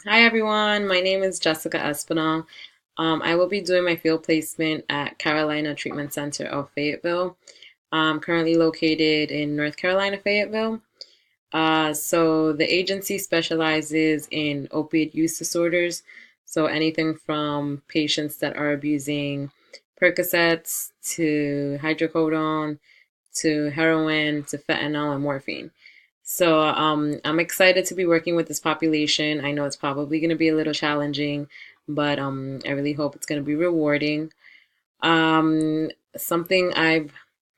Hi everyone, my name is Jessica Espinal. I will be doing my field placement at Carolina Treatment Center of Fayetteville. I'm currently located in North Carolina, Fayetteville. So the agency specializes in opiate use disorders. So anything from patients that are abusing Percocets to hydrocodone to heroin to fentanyl and morphine. So I'm excited to be working with this population. I know it's probably going to be a little challenging, but I really hope it's going to be rewarding. Something I've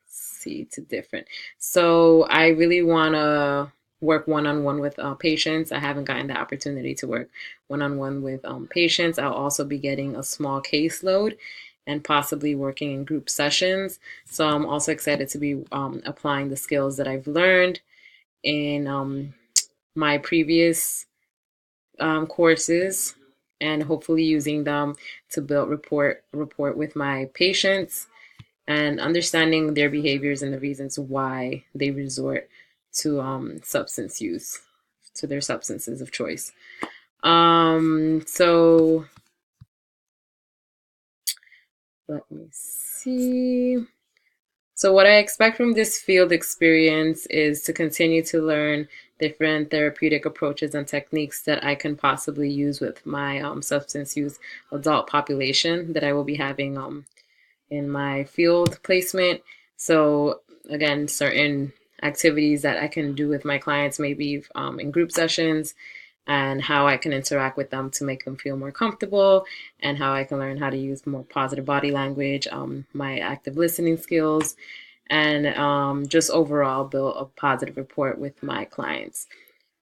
see to different. So I really want to work one-on-one with patients. I haven't gotten the opportunity to work one-on-one with patients. I'll also be getting a small caseload and possibly working in group sessions. So I'm also excited to be applying the skills that I've learned in my previous courses and hopefully using them to build rapport with my patients and understanding their behaviors and the reasons why they resort to substance use, to their substances of choice. So let me see. So, what I expect from this field experience is to continue to learn different therapeutic approaches and techniques that I can possibly use with my substance use adult population that I will be having in my field placement. So, again, certain activities that I can do with my clients, maybe in group sessions, and how I can interact with them to make them feel more comfortable, and how I can learn how to use more positive body language, my active listening skills, and just overall build a positive rapport with my clients.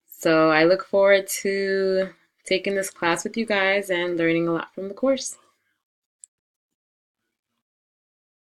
So I look forward to taking this class with you guys and learning a lot from the course.